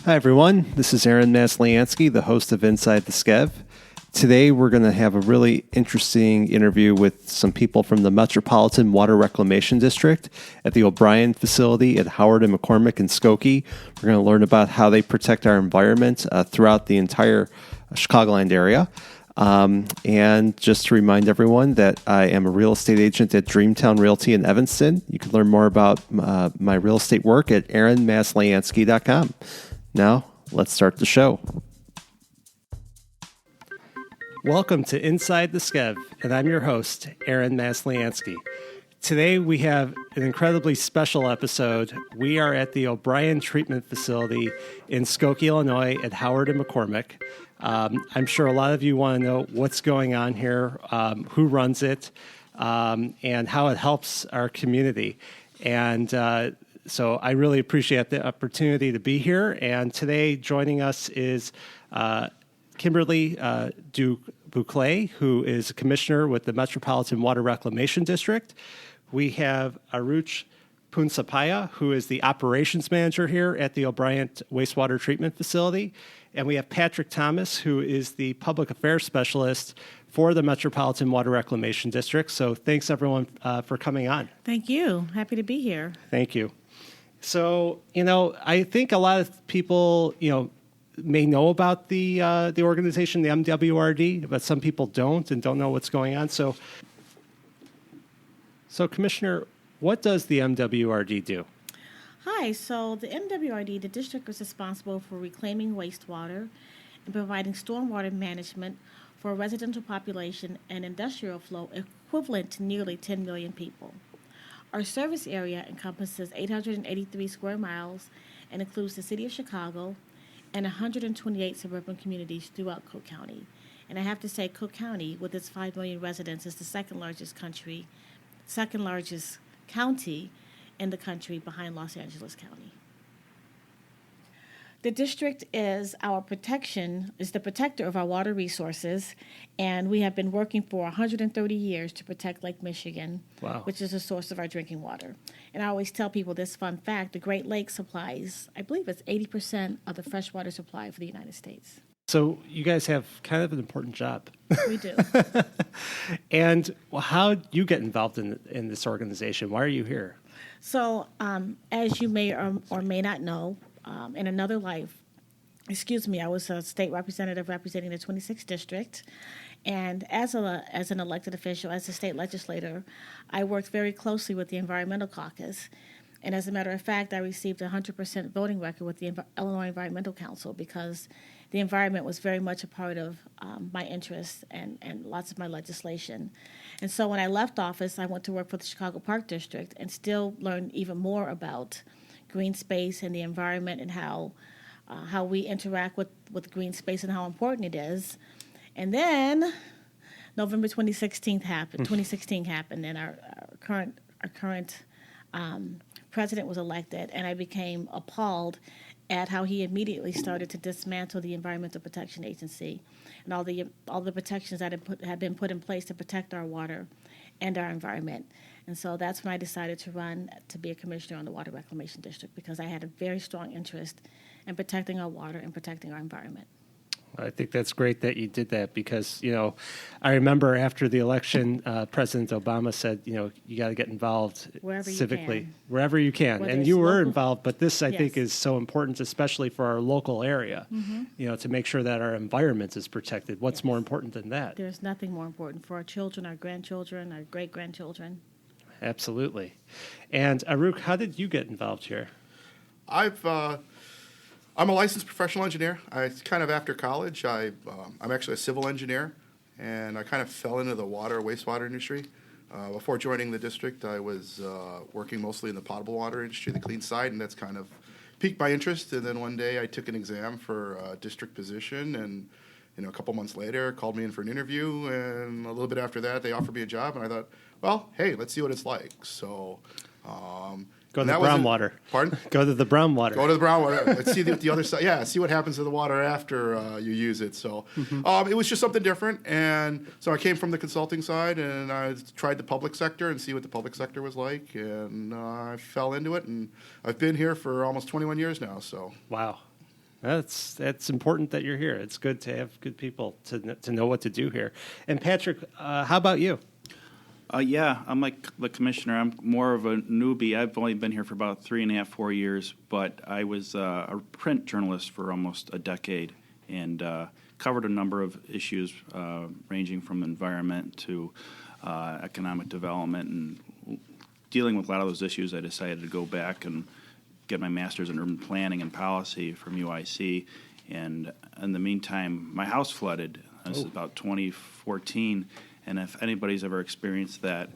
Hi, everyone. This is Aaron Masliansky, the host of Inside the SCEV. Today, we're going to have a really interesting interview with some people from the Metropolitan Water Reclamation District at the O'Brien facility at Howard and McCormick in Skokie. We're going to learn about how they protect our environment throughout the entire Chicagoland area. And just to remind everyone that I am a real estate agent at Dreamtown Realty in Evanston. You can learn more about my real estate work at aaronmasliansky.com. Now, let's start the show. Welcome to Inside the SCEV, and I'm your host, Aaron Masliansky. Today, we have an incredibly special episode. We are at the O'Brien Treatment Facility in Skokie, Illinois at Howard and McCormick. I'm sure a lot of you want to know what's going on here, who runs it, and how it helps our community. And so I really appreciate the opportunity to be here. And today joining us is KImberly Du Buclet, who is a commissioner with the Metropolitan Water Reclamation District. We have Aruch Poonsapaya, who is the operations manager here at the O'Brien Wastewater Treatment Facility. And we have Patrick Thomas, who is the public affairs specialist for the Metropolitan Water Reclamation District. So thanks, everyone, for coming on. Thank you. Happy to be here. Thank you. So, I think a lot of people, may know about the organization, the MWRD, but some people don't and don't know what's going on. So Commissioner, what does the MWRD do? Hi. So the MWRD, the district, is responsible for reclaiming wastewater and providing stormwater management for a residential population and industrial flow equivalent to nearly 10 million people. Our service area encompasses 883 square miles and includes the city of Chicago and 128 suburban communities throughout Cook County. And I have to say, Cook County, with its 5 million residents, is the second largest county in the country behind Los Angeles County. The district is the protector of our water resources, and we have been working for 130 years to protect Lake Michigan, Wow. which is the source of our drinking water. And I always tell people this fun fact: the Great Lakes supplies, I believe it's 80% of the freshwater supply for the United States. So you guys have kind of an important job. We do. And how do you get involved in this organization? Why are you here? So as you may or may not know, in another life, I was a state representative representing the 26th district. And as an elected official, as a state legislator, I worked very closely with the Environmental Caucus. And as a matter of fact, I received a 100% voting record with the Illinois Environmental Council because the environment was very much a part of my interests and lots of my legislation. And so when I left office, I went to work for the Chicago Park District and still learned even more about green space and the environment and how we interact with green space and how important it is. And then November 2016 happened, and our current president was elected, and I became appalled at how he immediately started to dismantle the Environmental Protection Agency and all the protections that had been put in place to protect our water and our environment. And so that's when I decided to run to be a commissioner on the Water Reclamation District, because I had a very strong interest in protecting our water and protecting our environment. I think that's great that you did that because, I remember after the election, President Obama said, you got to get involved civically, wherever you can. Whether And you were local, involved, but this, I yes. think, is so important, especially for our local area, to make sure that our environment is protected. What's more important than that? There's nothing more important for our children, our grandchildren, our great-grandchildren. Absolutely. And Aruch, how did you get involved here? I'm a licensed professional engineer. After college, I'm actually a civil engineer, and I kind of fell into the wastewater industry. Before joining the district, I was working mostly in the potable water industry, the clean side, and that's kind of piqued my interest. And then one day I took an exam for a district position, and a couple months later called me in for an interview, and a little bit after that they offered me a job, and I thought, well, hey, let's see what it's like. So Go to the brown water. Pardon? Go to the brown water. Go to the brown water. Let's see the other side. Yeah, see what happens to the water after you use it. So it was just something different. And so I came from the consulting side, and I tried the public sector and see what the public sector was like. And I fell into it, and I've been here for almost 21 years now. So Wow. That's important that you're here. It's good to have good people to know what to do here. And Patrick, how about you? Yeah, I'm like the commissioner. I'm more of a newbie. I've only been here for about 3.5, 4 years, but I was a print journalist for almost a decade and covered a number of issues ranging from environment to economic development. And dealing with a lot of those issues, I decided to go back and get my master's in urban planning and policy from UIC. And in the meantime, my house flooded. This is about 2014. And if anybody's ever experienced that,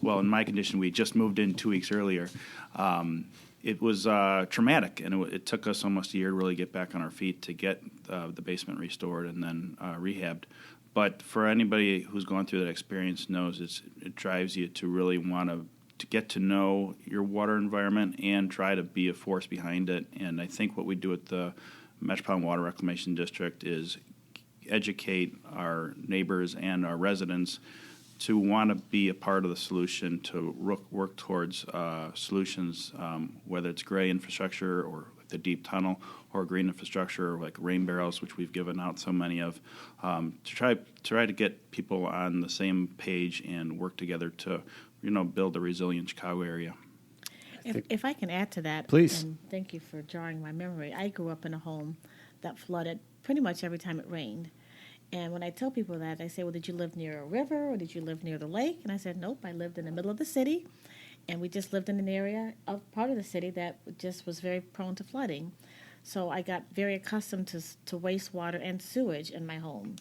well, in my condition, we just moved in 2 weeks earlier. It was traumatic, and it took us almost a year to really get back on our feet to get the basement restored and then rehabbed. But for anybody who's gone through that experience knows it drives you to really want to get to know your water environment and try to be a force behind it. And I think what we do at the Metropolitan Water Reclamation District is educate our neighbors and our residents to want to be a part of the solution, to work towards solutions, whether it's gray infrastructure or the deep tunnel, or green infrastructure like rain barrels, which we've given out so many of, to try to get people on the same page and work together to build a resilient Chicago area. If I can add to that, please. And thank you for jarring my memory. I grew up in a home that flooded pretty much every time it rained. And when I tell people that, I say, well, did you live near a river or did you live near the lake? And I said, nope, I lived in the middle of the city. And we just lived in an area of part of the city that just was very prone to flooding. So I got very accustomed to wastewater and sewage in my home.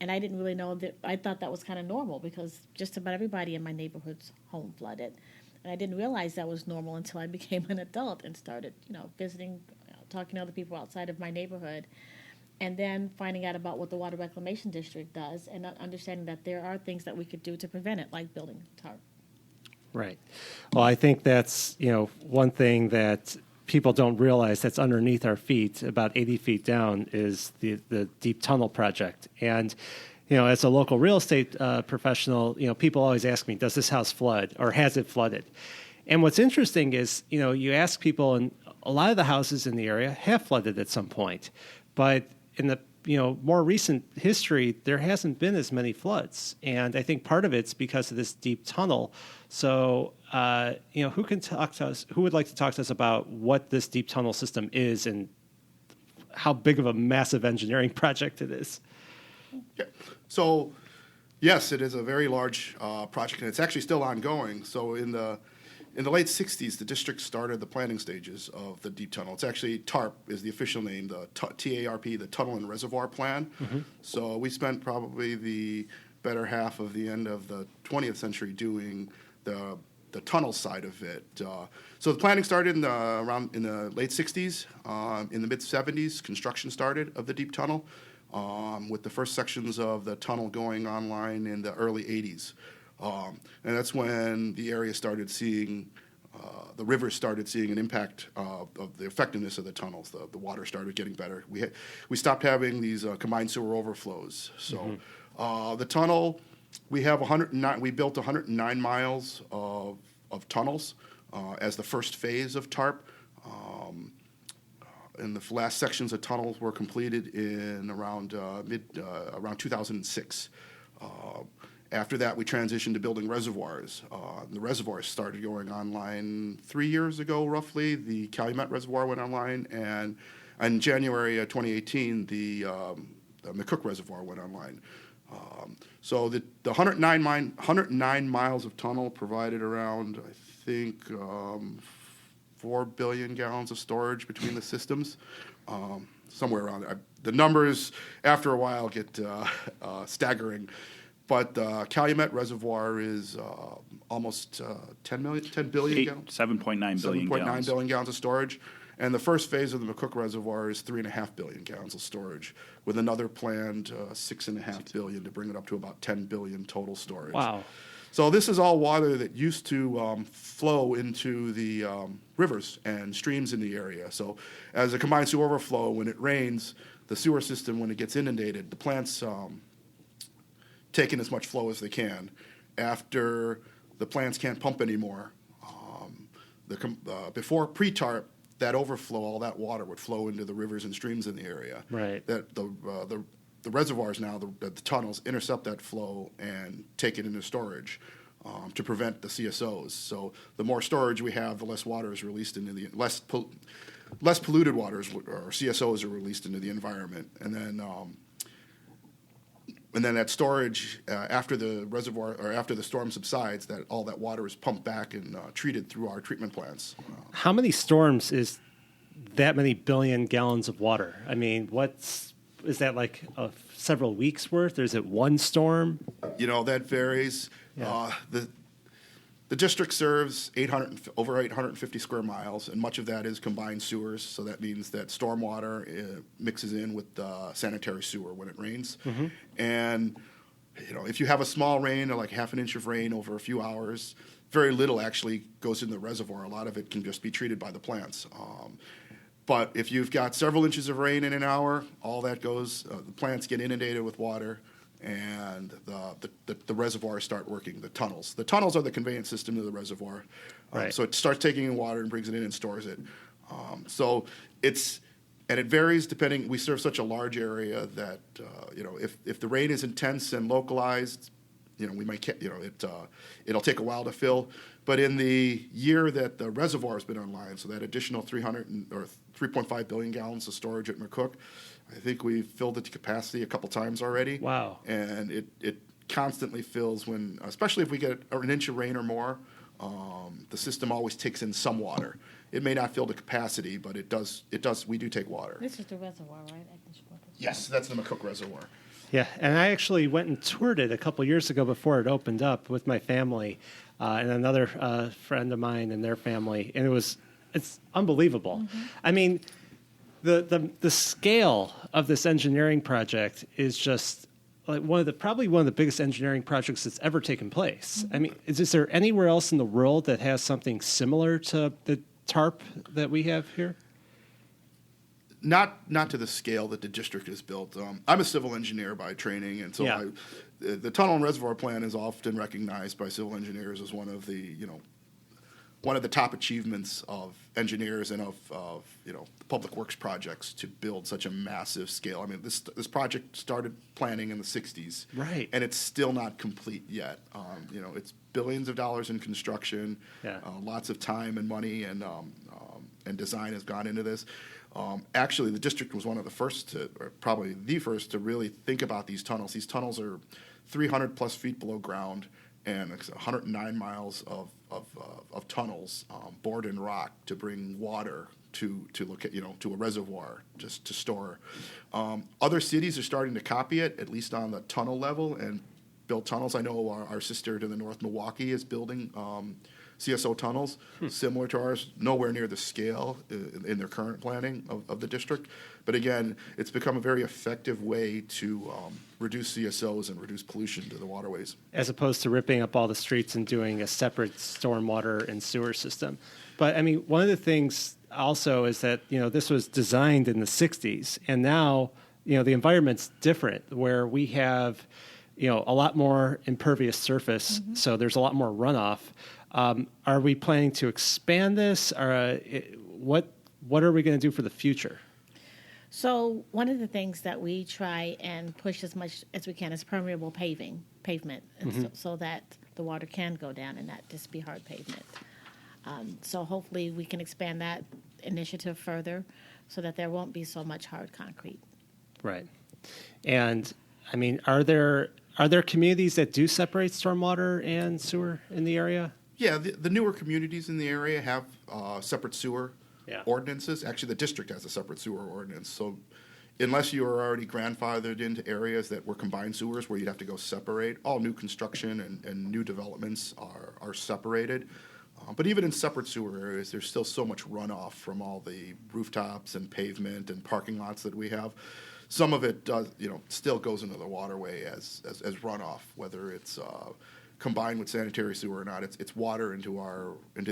And I didn't really know that. I thought that was kind of normal because just about everybody in my neighborhood's home flooded. And I didn't realize that was normal until I became an adult and started, visiting, talking to other people outside of my neighborhood. And then finding out about what the Water Reclamation District does and understanding that there are things that we could do to prevent it, like building tarp. Right. Well, I think that's, one thing that people don't realize that's underneath our feet, about 80 feet down, is the deep tunnel project. And, as a local real estate professional, people always ask me, does this house flood or has it flooded? And what's interesting is, you ask people, and a lot of the houses in the area have flooded at some point. But in the more recent history, there hasn't been as many floods, and I think part of it's because of this deep tunnel. So, who can talk to us? Who would like to talk to us about what this deep tunnel system is and how big of a massive engineering project it is? Yeah. So, yes, it is a very large project, and it's actually still ongoing. So, in the late 60s, the district started the planning stages of the deep tunnel. It's actually TARP is the official name, the TARP, the Tunnel and Reservoir Plan. Mm-hmm. So we spent probably the better half of the end of the 20th century doing the tunnel side of it. So the planning started in the late 60s. In the mid 70s, construction started of the deep tunnel, with the first sections of the tunnel going online in the early 80s. And that's when the area started seeing, the rivers started seeing an impact of the effectiveness of the tunnels. The water started getting better. We stopped having these combined sewer overflows. So the tunnel, we built 109 miles of tunnels as the first phase of TARP. And the last sections of tunnels were completed in around 2006. After that, we transitioned to building reservoirs. The reservoirs started going online 3 years ago, roughly. The Calumet Reservoir went online, and in January 2018, the McCook Reservoir went online. So the 109 miles of tunnel provided around, I think, 4 billion gallons of storage between the systems, somewhere around there. The numbers, after a while, get staggering. But Calumet Reservoir is almost 10 billion gallons. 7.9 billion gallons. 7.9 billion gallons of storage. And the first phase of the McCook Reservoir is 3.5 billion gallons of storage, with another planned 6.5 billion to bring it up to about 10 billion total storage. Wow. So this is all water that used to flow into the rivers and streams in the area. So as a combined sewer overflow, when it rains, the sewer system, when it gets inundated, the plants take in as much flow as they can. After the plants can't pump anymore, before pre-TARP, that overflow, all that water would flow into the rivers and streams in the area. Right. That the reservoirs now, the tunnels intercept that flow and take it into storage to prevent the CSOs. So the more storage we have, the less water is released into the less polluted waters or CSOs are released into the environment, and then that storage after the reservoir or after the storm subsides, that all that water is pumped back and treated through our treatment plants. How many storms is that many billion gallons of water? I mean, is that like several weeks worth, or is it one storm? That varies. Yeah. The district serves over 850 square miles, and much of that is combined sewers. So that means that stormwater mixes in with sanitary sewer when it rains. Mm-hmm. And if you have a small rain, or like half an inch of rain over a few hours, very little actually goes in the reservoir. A lot of it can just be treated by the plants. But if you've got several inches of rain in an hour, all that goes. The plants get inundated with water, and the reservoirs start working. The tunnels are the conveyance system to the reservoir. Right. So it starts taking in water and brings it in and stores it. So it varies depending. We serve such a large area that if the rain is intense and localized, we might it'll take a while to fill. But in the year that the reservoir has been online, so that additional 3.5 billion gallons of storage at McCook, I think we've filled it to capacity a couple times already. Wow. And it constantly fills especially if we get an inch of rain or more, the system always takes in some water. It may not fill to capacity, but it does. We do take water. This is the reservoir, right? Yes, that's the McCook Reservoir. Yeah, and I actually went and toured it a couple years ago before it opened up with my family and another friend of mine and their family, and it's unbelievable. Mm-hmm. I mean, the scale of this engineering project is just like probably one of the biggest engineering projects that's ever taken place. Mm-hmm. I mean, is there anywhere else in the world that has something similar to the TARP that we have here? Not to the scale that the district has built. I'm a civil engineer by training, and so the tunnel and reservoir plan is often recognized by civil engineers as one of the top achievements of engineers and of public works projects to build such a massive scale. I mean, this project started planning in the 60s, right, and it's still not complete yet. It's billions of dollars in construction. Yeah. Lots of time and money and design has gone into this. Actually, the district was one of the first or probably the first to really think about these tunnels. These tunnels are 300 plus feet below ground, and it's 109 miles of tunnels bored in rock to bring water to a reservoir just to store. Other cities are starting to copy it, at least on the tunnel level, and build tunnels. I know our sister to the north, Milwaukee, is building CSO tunnels similar to ours, nowhere near the scale in their current planning of the district. But again, it's become a very effective way to reduce CSOs and reduce pollution to the waterways. As opposed to ripping up all the streets and doing a separate stormwater and sewer system. But I mean, one of the things also is that, this was designed in the 60s, and now, the environment's different, where we have, a lot more impervious surface, mm-hmm. so there's a lot more runoff. Are we planning to expand this? Or what are we going to do for the future? So one of the things that we try and push as much as we can is permeable pavement, and mm-hmm. so that the water can go down and not just be hard pavement. So hopefully we can expand that initiative further so that there won't be so much hard concrete. Right. And, I mean, are there communities that do separate stormwater and sewer in the area? Yeah, the newer communities in the area have separate sewer ordinances. Actually, the district has a separate sewer ordinance. So unless you are already grandfathered into areas that were combined sewers where you'd have to go separate, all new construction and new developments are separated. But even in separate sewer areas, there's still so much runoff from all the rooftops and pavement and parking lots that we have. Some of it does, still goes into the waterway as runoff, whether it's combined with sanitary sewer or not. It's water into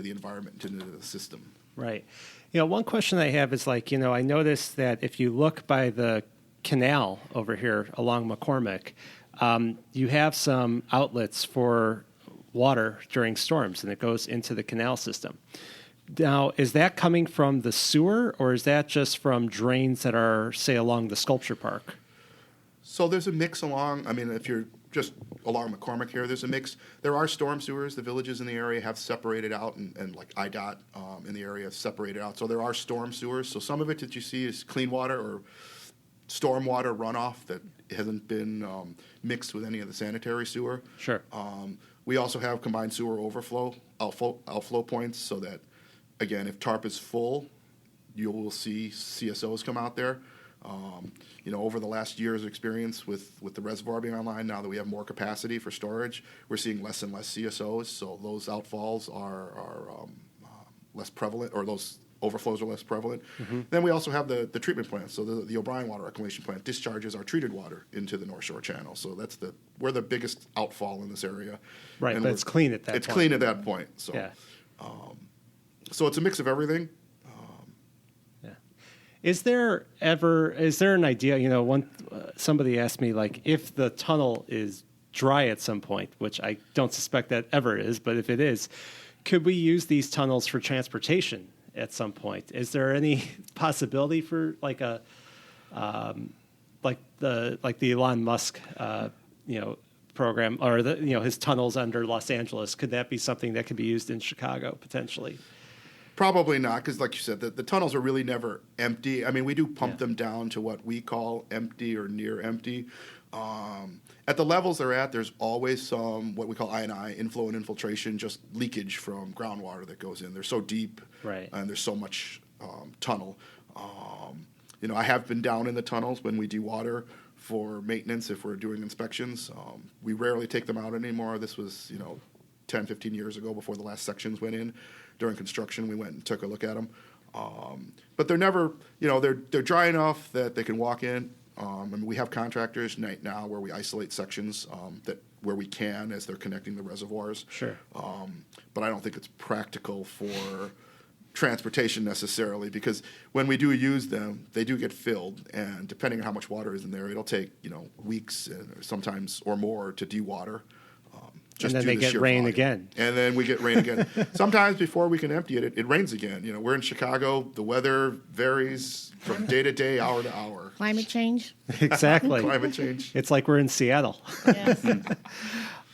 the environment, into the system. Right. One question I have is I noticed that if you look by the canal over here along McCormick, you have some outlets for water during storms, and it goes into the canal system. Now, is that coming from the sewer, or is that just from drains that are, say, along the sculpture park? So there's a mix along, I mean, if you're just along McCormick here, there's a mix. There are storm sewers. The villages in the area have separated out, and like IDOT in the area have separated out. So there are storm sewers. So some of it that you see is clean water or storm water runoff that hasn't been mixed with any of the sanitary sewer. Sure. We also have combined sewer overflow, outflow points, so that, again, if TARP is full, you will see CSOs come out there. Over the last year's experience with the reservoir being online, now that we have more capacity for storage, we're seeing less and less CSOs, so those outfalls are less prevalent, or those overflows are less prevalent. Mm-hmm. Then we also have the treatment plant. So the O'Brien Water Reclamation Plant discharges our treated water into the North Shore Channel. So we're the biggest outfall in this area. Right, and but it's clean at that point. It's clean at that point. So, yeah. So it's a mix of everything. Is there an idea, somebody asked me, like, if the tunnel is dry at some point, which I don't suspect that ever is, but if it is, could we use these tunnels for transportation at some point? Is there any possibility for like the Elon Musk, program, or his tunnels under Los Angeles? Could that be something that could be used in Chicago potentially? Probably not, because like you said, the tunnels are really never empty. I mean, we do pump them down to what we call empty or near empty. At the levels they're at, there's always some what we call I&I, inflow and infiltration, just leakage from groundwater that goes in. They're so deep, right, and there's so much tunnel. I have been down in the tunnels when we dewater for maintenance if we're doing inspections. We rarely take them out anymore. This was, 10, 15 years ago before the last sections went in. During construction, we went and took a look at them. But they're never, they're dry enough that they can walk in. And we have contractors now where we isolate sections where we can as they're connecting the reservoirs. Sure. But I don't think it's practical for transportation necessarily, because when we do use them, they do get filled, and depending on how much water is in there, it'll take weeks or sometimes or more to dewater. And then they get rain again. And then we get rain again. Sometimes before we can empty it, it rains again. We're in Chicago. The weather varies from day to day, hour to hour. Climate change. Exactly. Climate change. It's like we're in Seattle. Yes.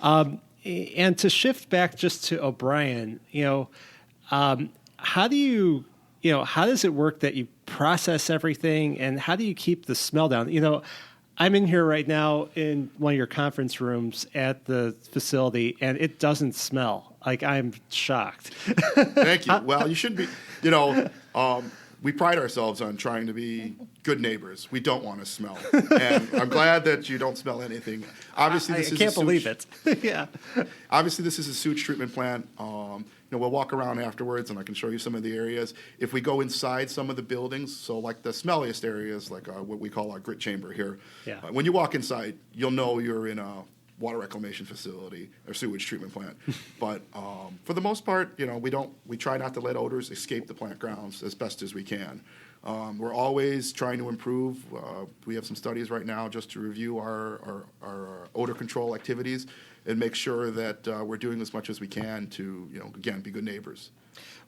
And to shift back just to O'Brien, how do how does it work that you process everything, and how do you keep the smell down? I'm in here right now in one of your conference rooms at the facility, and it doesn't smell. Like, I'm shocked. Thank you. Well, you should be, we pride ourselves on trying to be good neighbors. We don't want to smell. And I'm glad that you don't smell anything. Obviously, I can't believe it. Yeah. Obviously, this is a sewage treatment plant. We'll walk around afterwards, and I can show you some of the areas. If we go inside some of the buildings, so like the smelliest areas, like what we call our grit chamber here, yeah. When you walk inside, you'll know you're in a water reclamation facility or sewage treatment plant. But for the most part, we try not to let odors escape the plant grounds as best as we can. We're always trying to improve. We have some studies right now just to review our odor control activities and make sure that we're doing as much as we can to, again, be good neighbors.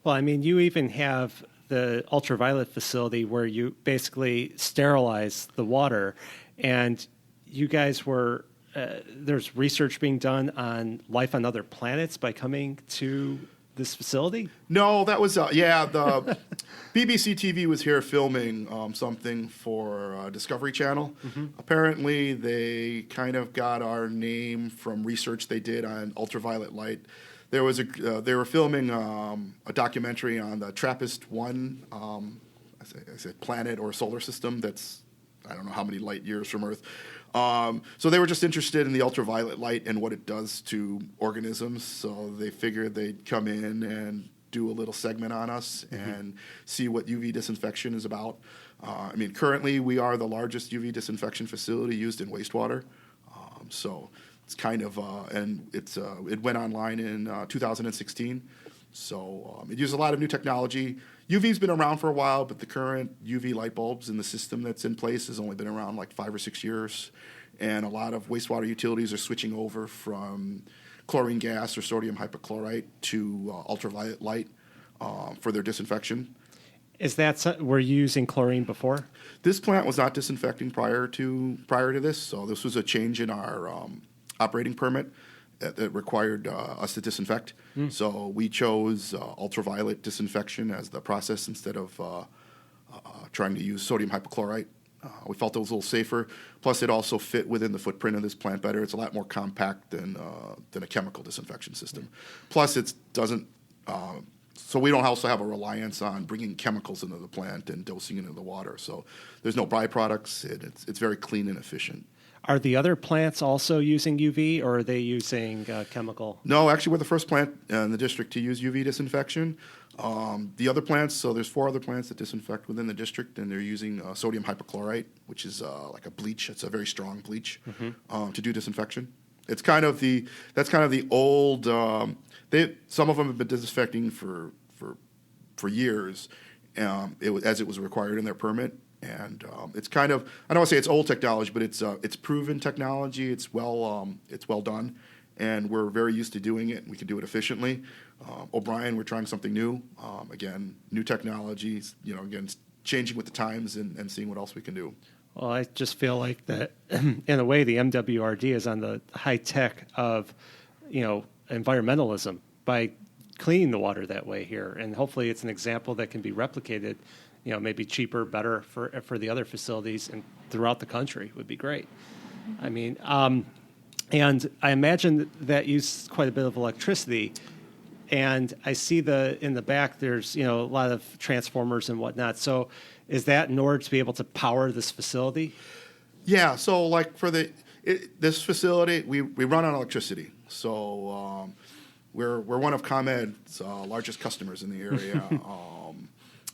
Well, I mean, you even have the ultraviolet facility where you basically sterilize the water, and you guys were there's research being done on life on other planets by coming to this facility? No, that was, the BBC TV was here filming something for Discovery Channel. Mm-hmm. Apparently, they kind of got our name from research they did on ultraviolet light. They were filming a documentary on the TRAPPIST-1, I say planet or solar system that's, I don't know how many light years from Earth. So they were just interested in the ultraviolet light and what it does to organisms. So they figured they'd come in and do a little segment on us and see what UV disinfection is about. Currently we are the largest UV disinfection facility used in wastewater. So it's kind of, it went online in 2016. So it uses a lot of new technology. UV's been around for a while, but the current UV light bulbs in the system that's in place has only been around like 5 or 6 years. And a lot of wastewater utilities are switching over from chlorine gas or sodium hypochlorite to ultraviolet light. for their disinfection. Is that were you using chlorine before? This plant was not disinfecting prior to this, so this was a change in our operating permit that required us to disinfect. So we chose ultraviolet disinfection as the process instead of trying to use sodium hypochlorite. We felt it was a little safer. Plus, it also fit within the footprint of this plant better. It's a lot more compact than a chemical disinfection system. Plus, it doesn't. So we don't also have a reliance on bringing chemicals into the plant and dosing into the water. So there's no byproducts. It's very clean and efficient. Are the other plants also using UV, or are they using chemical? No, actually, we're the first plant in the district to use UV disinfection. The other plants, so there's 4 other plants that disinfect within the district, and they're using sodium hypochlorite, which is like a bleach. It's a very strong bleach to do disinfection. It's kind of the old. Some of them have been disinfecting for years, as it was required in their permit. And it's kind of, I don't want to say it's old technology, but it's proven technology. It's well done, and we're very used to doing it. And we can do it efficiently. O'Brien, we're trying something new. Again, new technologies. Again, changing with the times and seeing what else we can do. Well, I just feel like that in a way the MWRD is on the high tech of, environmentalism by cleaning the water that way here, and hopefully it's an example that can be replicated. Maybe cheaper, better for the other facilities and throughout the country would be great. I mean, and I imagine that uses quite a bit of electricity. And I see in the back there's a lot of transformers and whatnot. So is that in order to be able to power this facility? Yeah. So like for this facility, we run on electricity. So we're one of ComEd's largest customers in the area.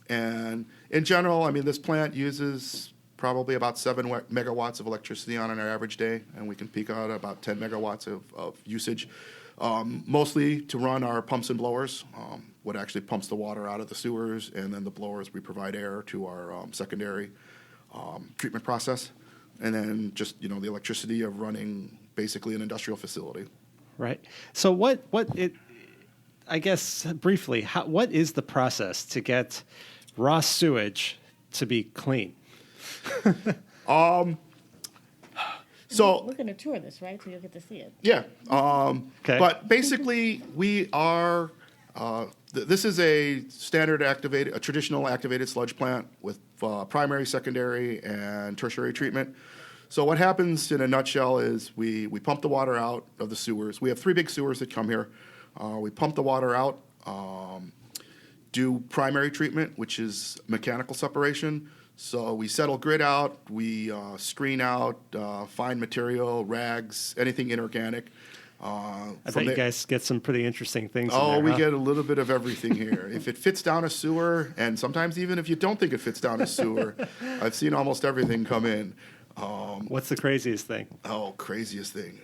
And in general, I mean, this plant uses probably about 7 megawatts of electricity on an average day, and we can peak out about 10 megawatts of usage, mostly to run our pumps and blowers, what actually pumps the water out of the sewers, and then the blowers, we provide air to our secondary treatment process, and then just, the electricity of running basically an industrial facility. Right. So I guess briefly, what is the process to get raw sewage to be clean? So we're going to tour this, right? So you'll get to see it. Yeah. Okay. But basically, we are. This is a a traditional activated sludge plant with primary, secondary, and tertiary treatment. So what happens in a nutshell is we pump the water out of the sewers. We have 3 big sewers that come here. We pump the water out, do primary treatment, which is mechanical separation. So we settle grit out, we screen out fine material, rags, anything inorganic. I bet you guys get some pretty interesting things in there, we huh? get a little bit of everything here. If it fits down a sewer, and sometimes even if you don't think it fits down a sewer, I've seen almost everything come in. What's the craziest thing? Craziest thing.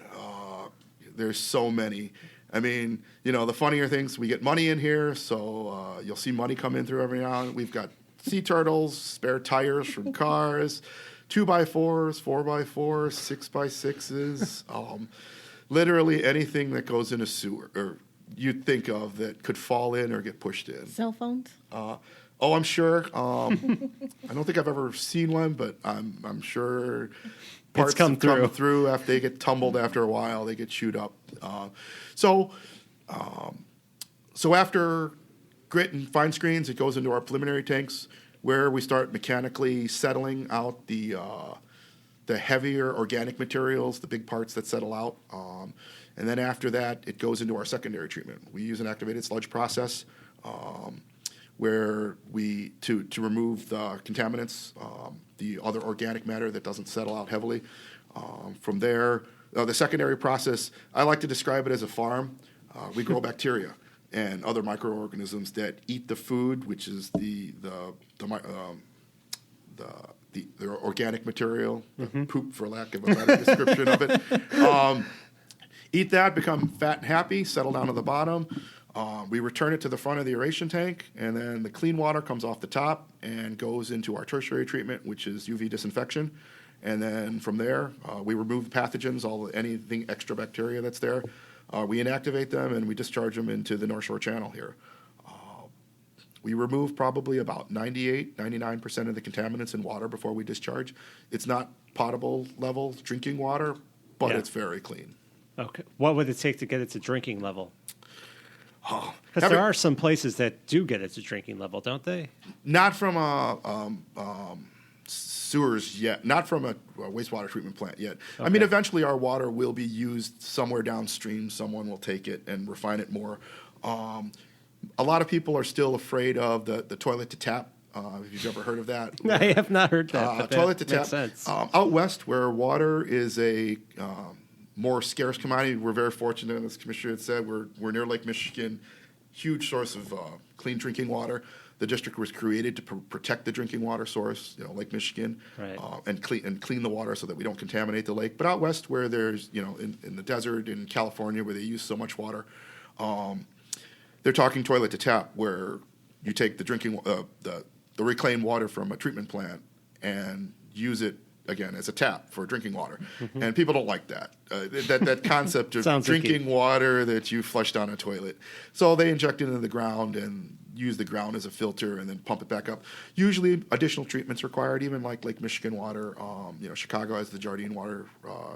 There's so many. I mean, the funnier things, we get money in here, so you'll see money come in through every now and then. We've got sea turtles, spare tires from cars, 2x4s, 4x4s, 6x6s, literally anything that goes in a sewer or you'd think of that could fall in or get pushed in. Cell phones? I'm sure. I don't think I've ever seen one, but I'm sure parts come through after they get tumbled after a while. They get chewed up. So after grit and fine screens, it goes into our preliminary tanks where we start mechanically settling out the heavier organic materials, the big parts that settle out. And then after that, it goes into our secondary treatment. We use an activated sludge process where to remove the contaminants, the other organic matter that doesn't settle out heavily. From there, the secondary process, I like to describe it as a farm. We grow bacteria and other microorganisms that eat the food, which is the organic material, poop for lack of a better description of it. Eat that, become fat and happy, settle down to the bottom. We return it to the front of the aeration tank, and then the clean water comes off the top and goes into our tertiary treatment, which is UV disinfection. And then from there, we remove the pathogens, anything extra bacteria that's there. We inactivate them, and we discharge them into the North Shore Channel here. We remove probably about 99% of the contaminants in water before we discharge. It's not potable level drinking water, but Yeah. it's very clean. Okay. What would it take to get it to drinking level? Oh, Because there are some places that do get it to drinking level, don't they? not from sewers yet, not from a wastewater treatment plant yet. I mean, Okay. eventually our water will be used somewhere downstream. Someone will take it and refine it more. A lot of people are still afraid of the toilet to tap. If you've ever heard of that. I have not heard that. But Toilet to that tap. makes sense. Out west, where water is a more scarce commodity, we're very fortunate, as Commissioner had said, we're near Lake Michigan, huge source of clean drinking water. The district was created to protect the drinking water source, Lake Michigan, Right. and clean the water so that we don't contaminate the lake. But out west, where there's in the desert in California, where they use so much water, they're talking toilet to tap, where you take the drinking the reclaimed water from a treatment plant and use it again as a tap for drinking water. And people don't like that. That concept of Sounds drinking icky. water that you flushed down a toilet. So they inject it into the ground and use the ground as a filter and then pump it back up. Usually additional treatments required, even like Lake Michigan water. Chicago has the Jardine water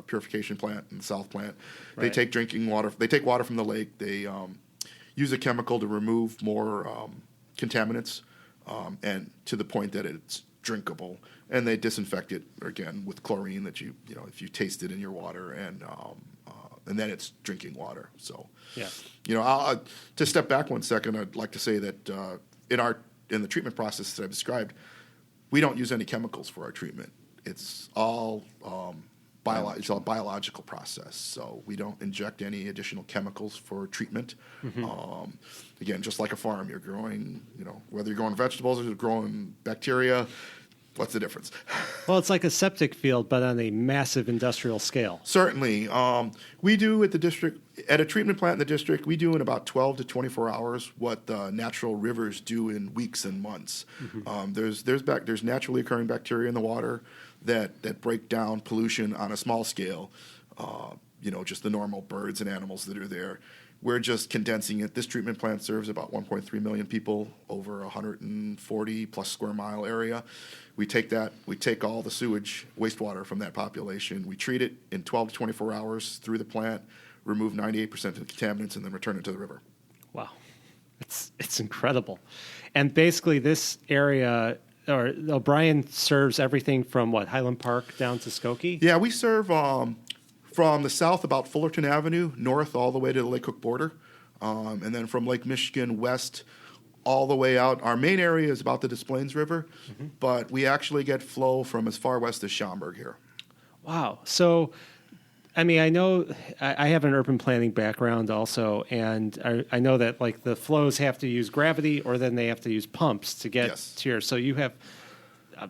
purification plant and the South plant. They Right. take drinking water. They take water from the lake. They use a chemical to remove more contaminants, and to the point that it's drinkable. And they disinfect it again with chlorine that if you taste it in your water, and then it's drinking water. So, Yeah. to step back 1 second, I'd like to say that in the treatment process that I've described, we don't use any chemicals for our treatment. It's all it's a biological process, so we don't inject any additional chemicals for treatment. Again, just like a farm, you're growing, whether you're growing vegetables or you're growing bacteria, what's the difference? Well, it's like a septic field, but on a massive industrial scale. Certainly. We do at the district, at a treatment plant in the district, we do in about 12 to 24 hours what natural rivers do in weeks and months. There's naturally occurring bacteria in the water that break down pollution on a small scale, just the normal birds and animals that are there. We're just condensing it. This treatment plant serves about 1.3 million people over 140 plus square mile area. We take all the sewage, wastewater from that population. We treat it in 12 to 24 hours through the plant, remove 98% of the contaminants, and then return it to the river. Wow. It's incredible. And basically this area, or O'Brien serves everything from Highland Park down to Skokie? Yeah, we serve from the south about Fullerton Avenue, north all the way to the Lake Cook border, and then from Lake Michigan west all the way out. Our main area is about the Des Plaines River, but we actually get flow from as far west as Schaumburg here. Wow. So, I mean, I know I have an urban planning background also, and I know that the flows have to use gravity or then they have to use pumps to get Yes. to here. So you have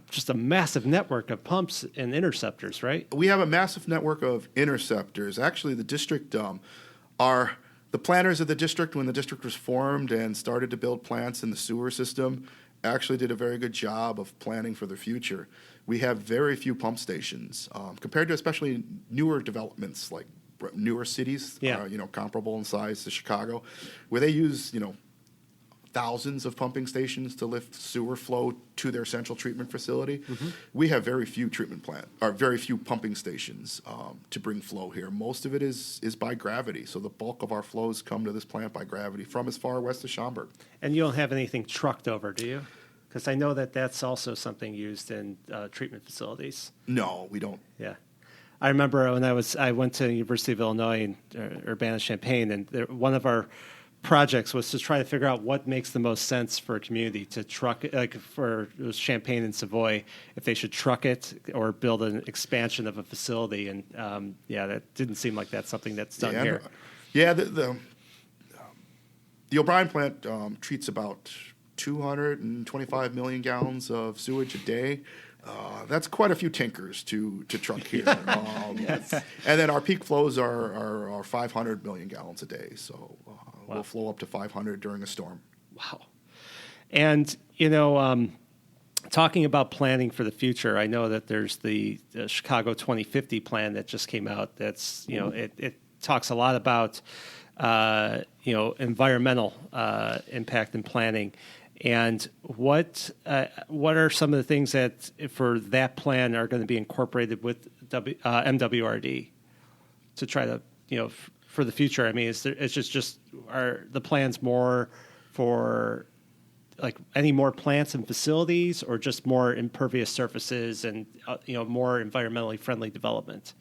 just a massive network of pumps and interceptors, right? We have a massive network of interceptors. Actually, the district the planners of the district, when the district was formed and started to build plants in the sewer system, actually did a very good job of planning for the future. We have very few pump stations compared to especially newer developments like newer cities, Yeah. comparable in size to Chicago, where they use, thousands of pumping stations to lift sewer flow to their central treatment facility. We have very few very few pumping stations to bring flow here. Most of it is by gravity. So the bulk of our flows come to this plant by gravity from as far west as Schaumburg. And you don't have anything trucked over, do you? Because I know that that's also something used in treatment facilities. No, we don't. Yeah. I remember when I went to University of Illinois in Urbana-Champaign, and one of our projects was to try to figure out what makes the most sense for a community to truck, for Champaign and Savoy, if they should truck it or build an expansion of a facility. And that didn't seem like that's something that's done here. Yeah, the O'Brien plant treats about 225 million gallons of sewage a day. That's quite a few tankers to truck here. Yes. And then our peak flows are 500 million gallons a day. So we'll flow up to 500 during a storm. Wow. And, talking about planning for the future, I know that there's the Chicago 2050 plan that just came out. That's, it talks a lot about, environmental impact and planning. And what are some of the things that for that plan are going to be incorporated with MWRD to try to, for the future? I mean, it's just are the plans more for like any more plants and facilities, or just more impervious surfaces and more environmentally friendly development?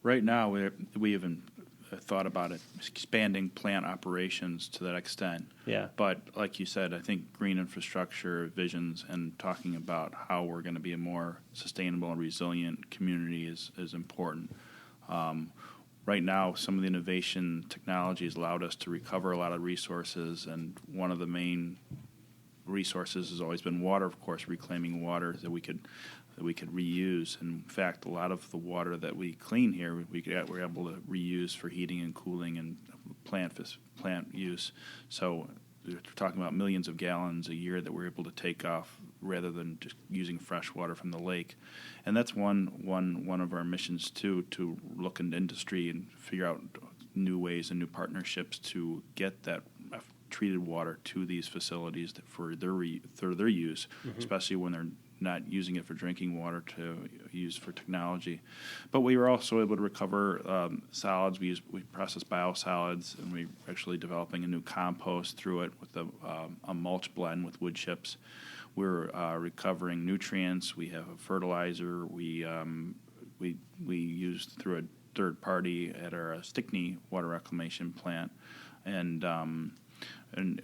Right now, we haven't thought about it, expanding plant operations to that extent. Yeah. But like you said, I think green infrastructure visions and talking about how we're going to be a more sustainable and resilient community is important. Right now, some of the innovation technologies allowed us to recover a lot of resources, and one of the main resources has always been water, of course, reclaiming water that we could reuse. And in fact, a lot of the water that we clean here, we're able to reuse for heating and cooling and plant use. So we're talking about millions of gallons a year that we're able to take off rather than just using fresh water from the lake. And that's one of our missions too, to look into industry and figure out new ways and new partnerships to get that treated water to these facilities for their use, especially when they're not using it for drinking water, to use for technology. But we were also able to recover solids. We process biosolids, and we're actually developing a new compost through it with a mulch blend with wood chips. We're recovering nutrients. We have a fertilizer. We used through a third party at our Stickney Water Reclamation Plant, and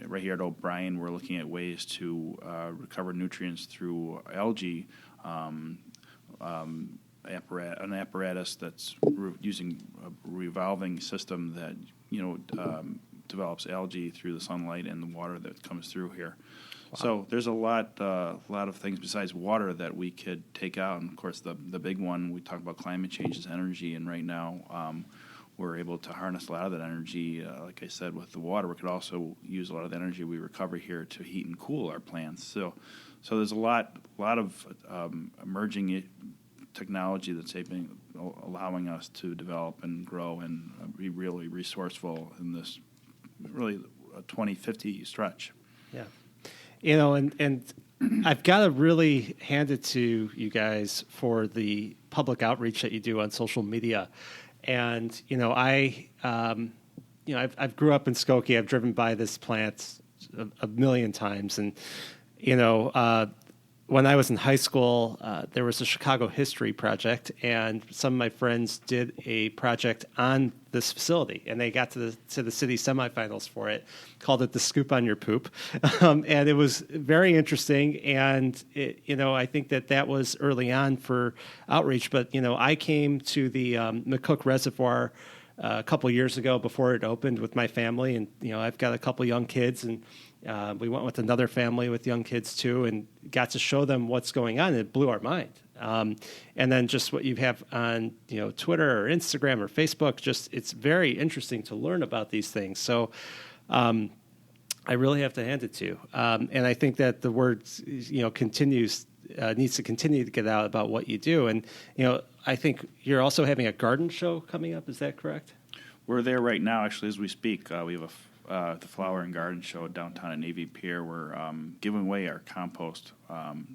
right here at O'Brien, we're looking at ways to recover nutrients through algae, an apparatus that's using a revolving system that develops algae through the sunlight and the water that comes through here. Wow. So there's a lot of things besides water that we could take out, and of course the big one we talk about climate change is energy, and right now. We're able to harness a lot of that energy. Like I said, with the water, we could also use a lot of the energy we recover here to heat and cool our plants. So there's a lot of emerging technology that's allowing us to develop and grow and be really resourceful in this really 2050 stretch. Yeah, and I've got to really hand it to you guys for the public outreach that you do on social media. And I've grew up in Skokie. I've driven by this plant a million times, and when I was in high school, there was a Chicago history project, and some of my friends did a project on this facility, and they got to the city semifinals for it. Called it the Scoop on Your Poop, and it was very interesting. And I think that was early on for outreach. But I came to the McCook Reservoir a couple years ago before it opened with my family, and I've got a couple young kids, and we went with another family with young kids too, and got to show them what's going on. It blew our mind. And then just what you have on Twitter or Instagram or Facebook, it's very interesting to learn about these things. So I really have to hand it to you. And I think that the word needs to continue to get out about what you do. And I think you're also having a garden show coming up. Is that correct? We're there right now, actually, as we speak. We have the Flower and Garden Show downtown at Navy Pier. We're giving away our compost,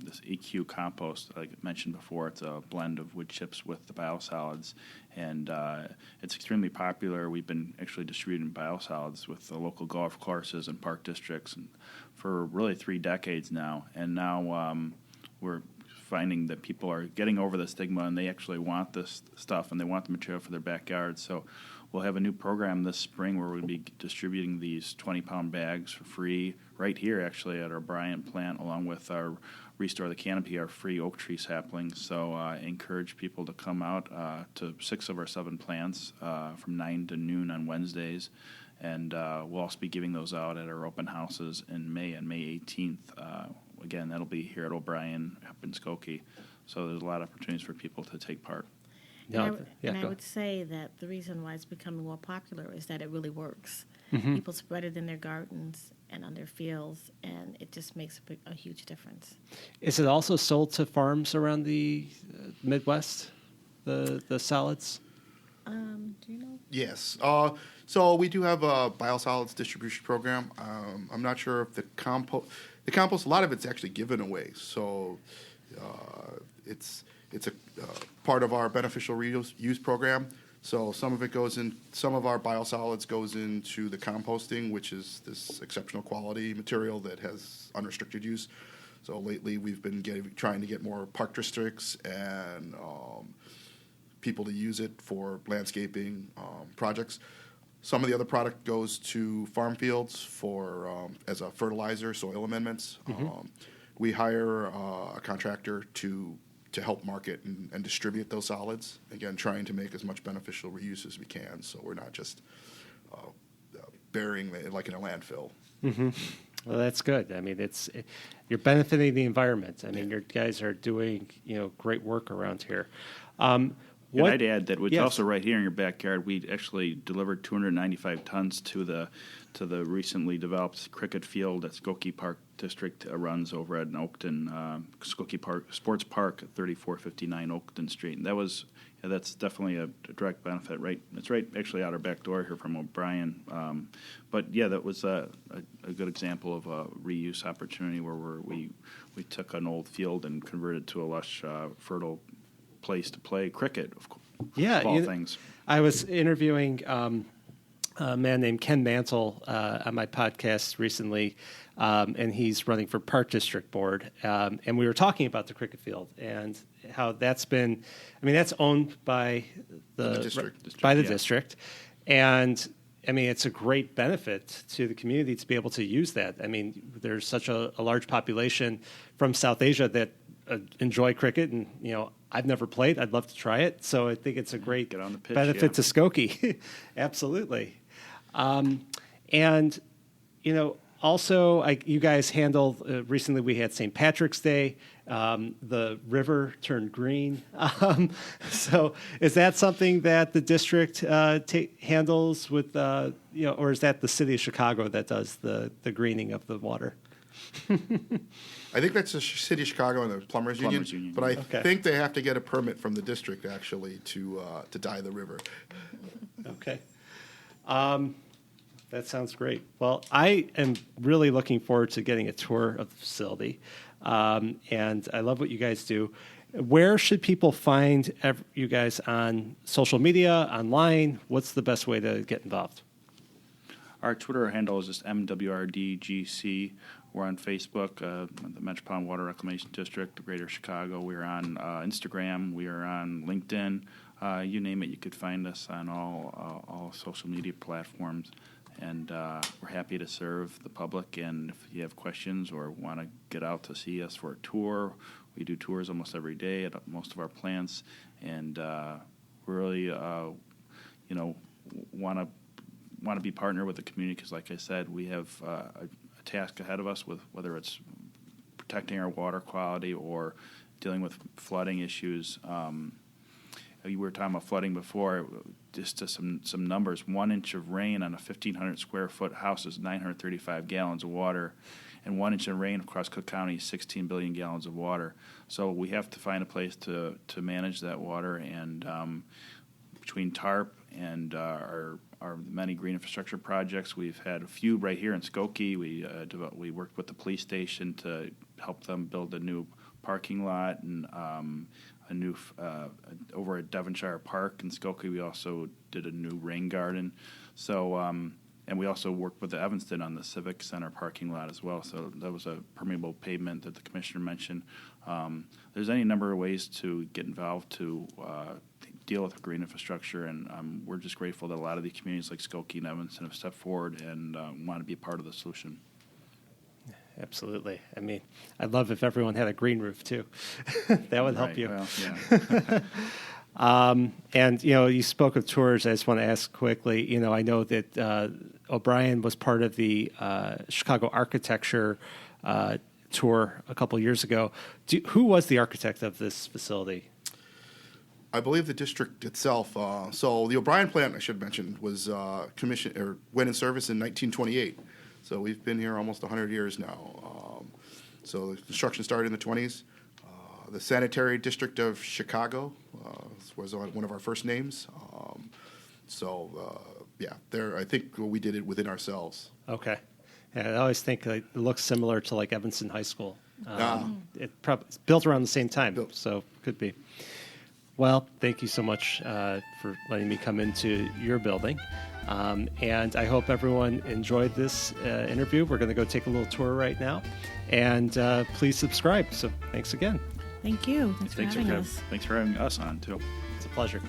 this EQ compost, like I mentioned before. It's a blend of wood chips with the biosolids, and it's extremely popular. We've been actually distributing biosolids with the local golf courses and park districts for really 3 decades now. And now we're finding that people are getting over the stigma, and they actually want this stuff, and they want the material for their backyard. So we'll have a new program this spring where we'll be distributing these 20-pound bags for free right here, actually, at our O'Brien plant, along with our Restore the Canopy, our free oak tree saplings. So I encourage people to come out to 6 of our 7 plants from 9 to noon on Wednesdays. And we'll also be giving those out at our open houses in May, on May 18th. Again, that'll be here at O'Brien up in Skokie. So there's a lot of opportunities for people to take part. I would say that the reason why it's becoming more popular is that it really works. Mm-hmm. People spread it in their gardens and on their fields, and it just makes a huge difference. Is it also sold to farms around the Midwest, the solids? Do you know? Yes. So we do have a biosolids distribution program. I'm not sure if the compost, a lot of it's actually given away. So it's a part of our beneficial reuse program. So some of our biosolids goes into the composting, which is this exceptional quality material that has unrestricted use. So lately we've been trying to get more park districts and people to use it for landscaping projects. Some of the other product goes to farm fields for as a fertilizer, soil amendments. We hire a contractor to help market and distribute those solids. Again, trying to make as much beneficial reuse as we can, so we're not just burying it like in a landfill. Well, that's good. I mean, you're benefiting the environment. I mean, your guys are doing great work around here. And I'd add that it's Yes. also right here in your backyard. We actually delivered 295 tons to the recently developed cricket field that Skokie Park District runs over at Oakton, Skokie Park Sports Park, 3459 Oakton Street. And that's definitely a direct benefit. Right, it's right actually out our back door here from O'Brien. But yeah, that was a good example of a reuse opportunity where we took an old field and converted it to a lush, fertile place to play cricket, of all things. I was interviewing a man named Ken Mantle on my podcast recently, and he's running for Park District Board. And we were talking about the cricket field and how that's owned by the district. And I mean, it's a great benefit to the community to be able to use that. I mean, there's such a large population from South Asia that enjoy cricket, and I've never played. I'd love to try it. So I think it's a great Get on the pitch, benefit to Skokie. Absolutely. And also you guys handled recently. We had St. Patrick's Day. The river turned green. So is that something that the district handles with or is that the city of Chicago that does the greening of the water? I think that's the city of Chicago and the Plumbers Union. But I think they have to get a permit from the district actually to dye the river. Okay. That sounds great. Well, I am really looking forward to getting a tour of the facility, and I love what you guys do. Where should people find you guys on social media, online? What's the best way to get involved? Our Twitter handle is just MWRDGC. We're on Facebook, the Metropolitan Water Reclamation District, the Greater Chicago. We're on Instagram. We are on LinkedIn. You name it, you could find us on all social media platforms. And we're happy to serve the public. And if you have questions or want to get out to see us for a tour, we do tours almost every day at most of our plants. And we really, want to be partner with the community because, like I said, we have a task ahead of us with whether it's protecting our water quality or dealing with flooding issues. We were talking about flooding before. Just to some numbers, 1 inch of rain on a 1,500 square foot house is 935 gallons of water, and 1 inch of rain across Cook County is 16 billion gallons of water. So we have to find a place to manage that water, and between TARP and our many green infrastructure projects, we've had a few right here in Skokie. We worked with the police station to help them build a new parking lot and a new over at Devonshire Park in Skokie. We also did a new rain garden. So and we also worked with the Evanston on the Civic Center parking lot as well. So that was a permeable pavement that the commissioner mentioned. There's any number of ways to get involved to deal with green infrastructure, and we're just grateful that a lot of the communities like Skokie and Evanston have stepped forward and want to be a part of the solution. Absolutely. I mean, I'd love if everyone had a green roof too. That would help you. Well, yeah. And you spoke of tours. I just want to ask quickly. I know that O'Brien was part of the Chicago architecture tour a couple years ago. Who was the architect of this facility? I believe the district itself. So the O'Brien plant, I should mention, was went in service in 1928. So we've been here almost 100 years now. So the construction started in the 20s. The Sanitary District of Chicago was one of our first names. So, yeah, I think we did it within ourselves. Okay. Yeah, I always think it looks similar to like Evanston High School. It's built around the same time, so could be. Well, thank you so much for letting me come into your building. And I hope everyone enjoyed this interview. We're going to go take a little tour right now. And please subscribe. So thanks again. Thank you. Thanks for having us. Thanks for having us on, too. It's a pleasure.